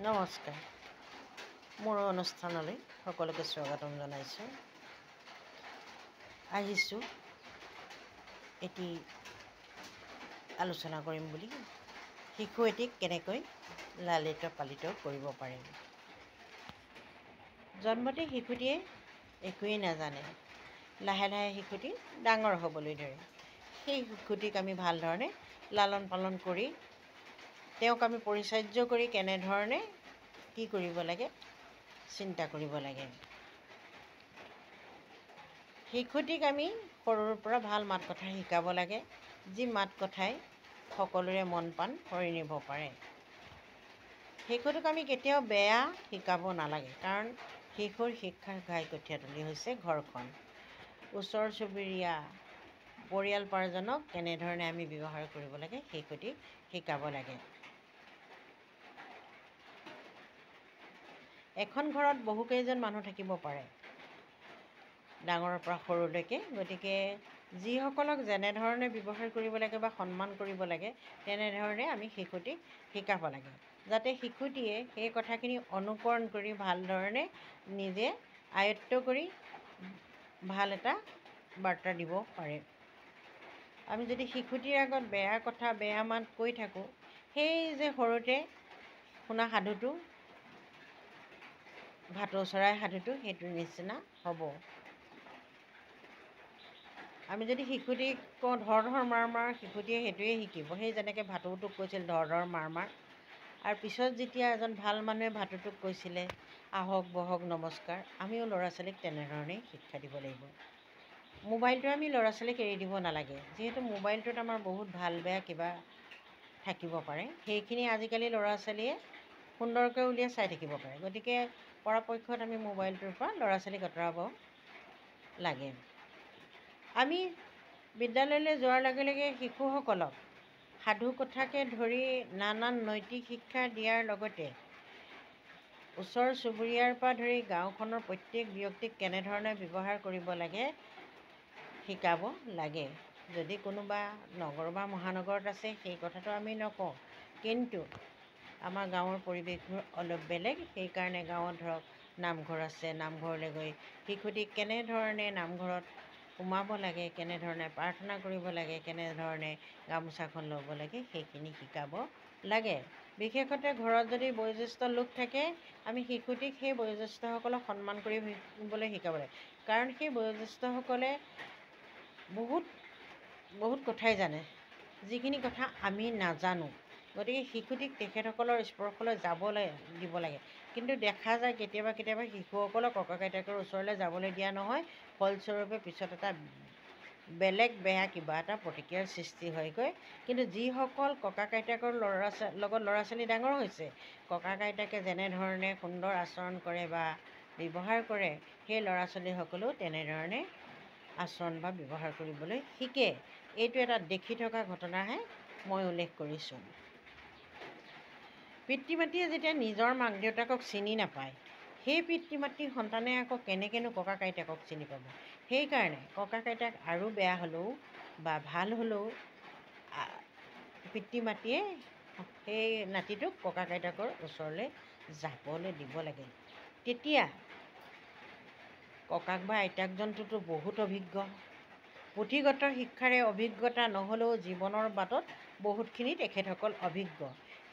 নমস্কাৰ, মোৰ অনুষ্ঠানলৈ সকলোকে স্বাগতম জনাইছোঁ। আহিছোঁ এটি আলোচনা কৰিম বুলি, শিশু এটিক কেনেকৈ লালিত পালিত কৰিব পাৰিম। জন্মতে শিশুটিয়ে একোৱেই নাজানে, লাহে লাহে শিশুটি ডাঙৰ হ'বলৈ ধৰে। সেই শিশুটিক আমি ভালধৰণে লালন পালন কৰি তেওঁক আমি পৰিচৰ্যা কৰি কেনেধৰণে কি কৰিব লাগে চিন্তা কৰিব লাগে। শিশুটিক আমি সৰুৰ পৰা ভাল মাত কথা শিকাব লাগে, যি মাত কথাই সকলোৰে মন প্ৰাণ কৰি নিব পাৰে। শিশুটোক আমি কেতিয়াও বেয়া শিকাব নালাগে, কাৰণ শিশুৰ শিক্ষাৰ ঘাইকঠীয়াতলী হৈছে ঘৰখন। ওচৰ চুবুৰীয়া পৰিয়াল পাৰজনক কেনেধৰণে আমি ব্যৱহাৰ কৰিব লাগে শিশুটিক শিকাব লাগে। এখন ঘৰত বহুকেইজন মানুহ থাকিব পাৰে, ডাঙৰৰ পৰা সৰুলৈকে। গতিকে যিসকলক যেনেধৰণে ব্যৱহাৰ কৰিব লাগে বা সন্মান কৰিব লাগে তেনেধৰণে আমি শিশুটিক শিকাব লাগে, যাতে শিশুটিয়ে সেই কথাখিনি অনুকৰণ কৰি ভালধৰণে নিজে আয়ত্ব কৰি ভাল এটা বাৰ্তা দিব পাৰে। আমি যদি শিশুটিৰ আগত বেয়া কথা বেয়া মাত কৈ থাকোঁ, সেই যে সৰুতে শুনা সাধুটো, ভাটৌ চৰাই সাধুটো, সেইটোৰ নিচিনা হ'ব। আমি যদি শিশুটিক কওঁ ধৰ ধৰ মাৰ মাৰ, শিশুটিয়ে সেইটোৱে শিকিব। সেই যেনেকৈ ভাটৌটোক কৈছিল ধৰ ধৰ মাৰ মাৰ, আৰু পিছত যেতিয়া এজন ভাল মানুহে ভাটৌটোক কৈছিলে আহক বহক নমস্কাৰ, আমিও ল'ৰা ছোৱালীক তেনেধৰণেই শিক্ষা দিব লাগিব। মোবাইলটো আমি ল'ৰা ছোৱালীক এৰি দিব নালাগে, যিহেতু মোবাইলটোত আমাৰ বহুত ভাল বেয়া কিবা থাকিব পাৰে। সেইখিনি আজিকালি ল'ৰা ছোৱালীয়ে সুন্দৰকৈ উলিয়াই চাই থাকিব পাৰে। গতিকে পৰাপক্ষত আমি মোবাইলটোৰ পৰা ল'ৰা ছোৱালীক আঁতৰাব লাগে। আমি বিদ্যালয়লৈ যোৱাৰ লগে লগে শিশুসকলক সাধু কথাকে ধৰি নানান নৈতিক শিক্ষা দিয়াৰ লগতে ওচৰ চুবুৰীয়াৰ পৰা ধৰি গাঁওখনৰ প্ৰত্যেক ব্যক্তিক কেনেধৰণে ব্যৱহাৰ কৰিব লাগে শিকাব লাগে। যদি কোনোবা নগৰ বা মহানগৰত আছে সেই কথাটো আমি নকওঁ, কিন্তু আমাৰ গাঁৱৰ পৰিৱেশবোৰ অলপ বেলেগ। সেইকাৰণে গাঁৱত ধৰক নামঘৰ আছে, নামঘৰলৈ গৈ শিশুটিক কেনেধৰণে নামঘৰত সোমাব লাগে, কেনেধৰণে প্ৰাৰ্থনা কৰিব লাগে, কেনেধৰণে গামোচাখন ল'ব লাগে সেইখিনি শিকাব লাগে। বিশেষতে ঘৰত যদি বয়োজ্যেষ্ঠ লোক থাকে, আমি শিশুটিক সেই বয়োজ্যেষ্ঠসকলক সন্মান কৰিবলৈ শিকাব লাগে, কাৰণ সেই বয়োজ্যেষ্ঠসকলে বহুত কথাই জানে, যিখিনি কথা আমি নাজানো। গতিকে শিশুটিক তেখেতসকলৰ স্পৰ্শলৈ যাবলৈ দিব লাগে। কিন্তু দেখা যায় কেতিয়াবা কেতিয়াবা শিশুসকলক ককাক আইতাকৰ ওচৰলৈ যাবলৈ দিয়া নহয়, ফলস্বৰূপে পিছত এটা বেলেগ বেয়া কিবা এটা প্ৰতিক্ৰিয়াৰ সৃষ্টি হয়গৈ। কিন্তু যিসকল ককাক আইতাকৰ লগত ল'ৰা ছোৱালী ডাঙৰ হৈছে, ককাক আইতাকে যেনেধৰণে সুন্দৰ আচৰণ কৰে বা ব্যৱহাৰ কৰে, সেই ল'ৰা ছোৱালীসকলেও তেনেধৰণে আচৰণ বা ব্যৱহাৰ কৰিবলৈ শিকে। এইটো এটা দেখি থকা ঘটনাহে মই উল্লেখ কৰিছোঁ। পিতৃ মাতৃয়ে যেতিয়া নিজৰ মাক দেউতাকক চিনি নাপায়, সেই পিতৃ মাতৃ সন্তানে আকৌ কেনেকৈনো ককাক আইতাকক চিনি পাব। সেইকাৰণে ককাক আইতাক আৰু বেয়া হ'লেও বা ভাল হ'লেও পিতৃ মাতৃয়ে সেই নাতিটোক ককাক আইতাকৰ ওচৰলৈ যাবলৈ দিব লাগে। তেতিয়া ককাক বা আইতাকজনটোতো বহুত অভিজ্ঞ, পুথিগত শিক্ষাৰে অভিজ্ঞতা নহ'লেও জীৱনৰ বাটত বহুতখিনি তেখেতসকল অভিজ্ঞ।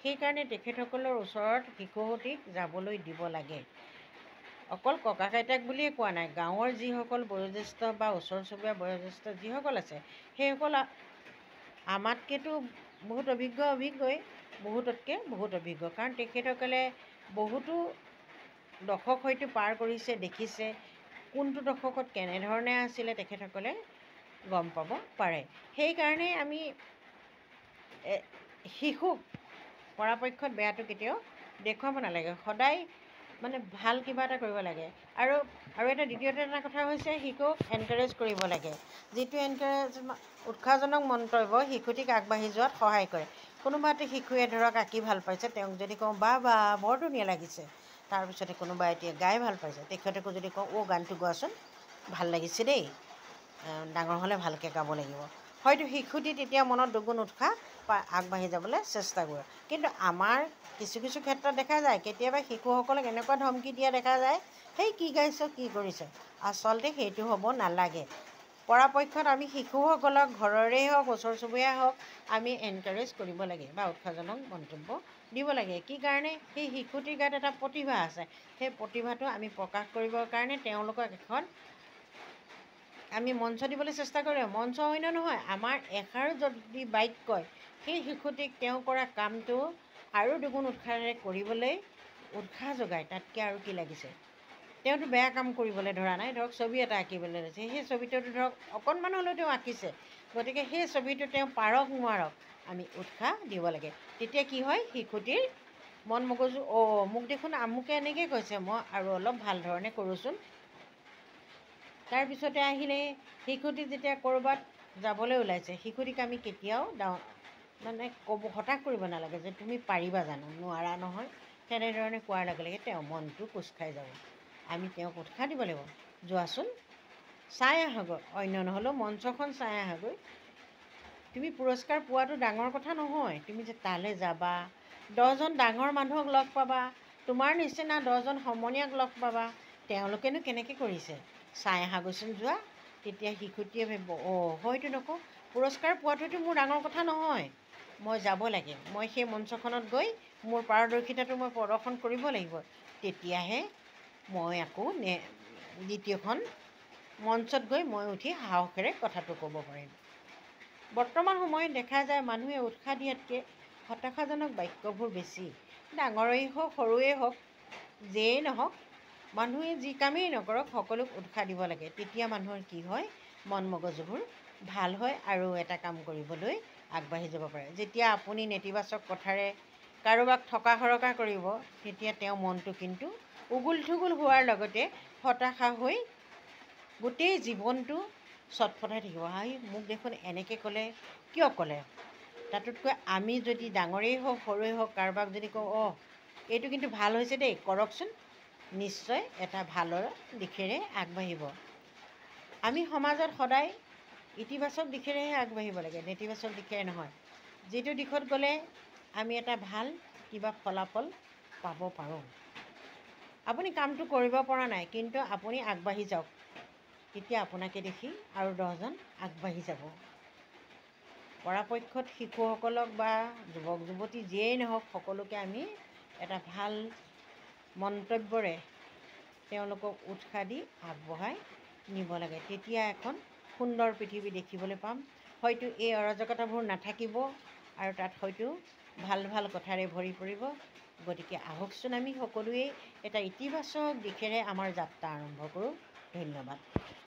সেইকাৰণে তেখেতসকলৰ ওচৰত শিশুটিক যাবলৈ দিব লাগে। অকল ককাক আইতাক বুলিয়ে কোৱা নাই, গাঁৱৰ যিসকল বয়োজ্যেষ্ঠ বা ওচৰ চুবুৰীয়া বয়োজ্যেষ্ঠ যিসকল আছে, সেইসকল আমাতকৈতো বহুত অভিজ্ঞই, বহুততকৈ বহুত অভিজ্ঞ। কাৰণ তেখেতসকলে বহুতো দশক হয়তো পাৰ কৰিছে, দেখিছে কোনটো দশকত কেনেধৰণে আছিলে তেখেতসকলে গম পাব পাৰে। সেইকাৰণে আমি শিশুক পৰাপক্ষত বেয়াটো কেতিয়াও দেখুৱাব নালাগে, সদায় মানে ভাল কিবা এটা কৰিব লাগে। আৰু এটা দ্বিতীয়তে এটা কথা হৈছে শিশুক এনকাৰেজ কৰিব লাগে, যিটো উৎসাহজনক মন্তব্য শিশুটিক আগবাঢ়ি যোৱাত সহায় কৰে। কোনোবা এটা শিশুৱে ধৰক আঁকি ভাল পাইছে, তেওঁক যদি কওঁ বা বৰ ধুনীয়া লাগিছে, তাৰপিছতে কোনোবা এতিয়া গাই ভাল পাইছে, তেখেতকো যদি কওঁ গানটো গোৱাচোন ভাল লাগিছে দেই, ডাঙৰ হ'লে ভালকৈ গাব লাগিব, হয়তো শিশুটি তেতিয়া মনত দুগুণ উৎসাহ পাই আগবাঢ়ি যাবলৈ চেষ্টা কৰে। কিন্তু আমাৰ কিছু কিছু ক্ষেত্ৰত দেখা যায় কেতিয়াবা শিশুসকলক এনেকুৱা ধমকি দিয়া দেখা যায়, সেই কি গাইছ, কি কৰিছ। আচলতে সেইটো হ'ব নালাগে। পৰাপক্ষত আমি শিশুসকলক ঘৰৰেই হওক, ওচৰ চুবুৰীয়াই হওক, আমি এনকাৰেজ কৰিব লাগে বা উৎসাহজনক মন্তব্য দিব লাগে। কি কাৰণে? সেই শিশুটিৰ গাত এটা প্ৰতিভা আছে। সেই প্ৰতিভাটো আমি প্ৰকাশ কৰিবৰ কাৰণে তেওঁলোকক এখন আমি মঞ্চ দিবলৈ চেষ্টা কৰোঁ। মঞ্চ অন্য নহয়, আমাৰ এষাৰো যদি বাক্যই সেই শিশুটিক তেওঁ কৰা কামটো আৰু দুগুণ উৎসাহেৰে কৰিবলৈ উৎসাহ যোগায়, তাতকৈ আৰু কি লাগিছে। তেওঁতো বেয়া কাম কৰিবলৈ ধৰা নাই, ধৰক ছবি এটা আঁকিবলৈ লৈছে, সেই ছবিটোতো ধৰক অকণমান হ'লেও তেওঁ আঁকিছে, গতিকে সেই ছবিটো তেওঁ পাৰক নোৱাৰক আমি উৎসাহ দিব লাগে। তেতিয়া কি হয়, শিশুটিৰ মন মগজু মোক দেখোন আমুকে এনেকৈ কৈছে, মই আৰু অলপ ভাল ধৰণে কৰোঁচোন। তাৰপিছতে আহিলে শিশুটি যেতিয়া ক'ৰবাত যাবলৈ ওলাইছে, শিশুটিক আমি কেতিয়াও হতাশ কৰিব নালাগে যে তুমি পাৰিবা জানো, নোৱাৰা নহয়। তেনেধৰণে কোৱাৰ লগে লগে তেওঁৰ মনটো কোচ খাই যাব। আমি তেওঁক উৎসাহ দিব লাগিব, যোৱাচোন চাই আহগৈ, অন্য নহ'লেও মঞ্চখন চাই আহগৈ। তুমি পুৰস্কাৰ পোৱাটো ডাঙৰ কথা নহয়, তুমি যে তালৈ যাবা, 10জন ডাঙৰ মানুহক লগ পাবা, তোমাৰ নিচিনা 10জন সমনীয়াক লগ পাবা, তেওঁলোকেনো কেনেকৈ কৰিছে, চাই আহাগৈচোন যোৱা। তেতিয়া শিশুটিয়ে ভাবিব, হয়তো নকওঁ, পুৰস্কাৰ পোৱাটোতো মোৰ ডাঙৰ কথা নহয়, মই যাব লাগে, মই সেই মঞ্চখনত গৈ মোৰ পাৰদৰ্শিতাটো মই প্ৰদৰ্শন কৰিব লাগিব। তেতিয়াহে মই আকৌ দ্বিতীয়খন মঞ্চত গৈ মই উঠি সাহসেৰে কথাটো ক'ব পাৰিম। বৰ্তমান সময়ত দেখা যায় মানুহে উৎসাহ দিয়াতকৈ হতাশাজনক বাক্যবোৰ বেছি। ডাঙৰেই হওক, সৰুৱেই হওক, যিয়েই নহওক, মানুহে যি কামেই নকৰক সকলোক উৎসাহ দিব লাগে। তেতিয়া মানুহৰ কি হয়, মন মগজুবোৰ ভাল হয় আৰু এটা কাম কৰিবলৈ আগবাঢ়ি যাব পাৰে। যেতিয়া আপুনি নেতিবাচক কথাৰে কাৰোবাক থকা সৰকা কৰিব, তেতিয়া তেওঁ মনটো কিন্তু উগুল থুগুল হোৱাৰ লগতে হতাশা হৈ গোটেই জীৱনটো চটফটাই থাকিব। মোক দেখোন এনেকৈ ক'লে, কিয় ক'লে। তাতোতকৈ আমি যদি ডাঙৰেই হওক, সৰুৱেই হওক, কাৰোবাক যদি কওঁ, এইটো কিন্তু ভাল হৈছে দেই, কৰকচোন, নিশ্চয় এটা ভালৰ দিশেৰে আগবাঢ়িব। আমি সমাজত সদায় ইতিবাচক দিশেৰেহে আগবাঢ়িব লাগে, নেতিবাচক দিশেৰে নহয়। যিটো দিশত গ'লে আমি এটা ভাল কিবা ফলাফল পাব পাৰোঁ। আপুনি কামটো কৰিব পৰা নাই, কিন্তু আপুনি আগবাঢ়ি যাওক, তেতিয়া আপোনাকে দেখি আৰু 10জন আগবাঢ়ি যাব। পৰাপক্ষত শিশুসকলক বা যুৱক যুৱতী যিয়েই নহওক, সকলোকে আমি এটা ভাল মন্তব্যৰে তেওঁলোকক উৎসাহ দি আগবঢ়াই নিব লাগে। তেতিয়া এখন সুন্দৰ পৃথিৱী দেখিবলৈ পাম। হয়তো এই অৰাজকতাবোৰ নাথাকিব আৰু তাত হয়তো ভাল ভাল কথাৰে ভৰি পৰিব। গতিকে আহকচোন আমি সকলোৱে এটা ইতিবাচক দিশেৰে আমাৰ যাত্ৰা আৰম্ভ কৰোঁ। ধন্যবাদ।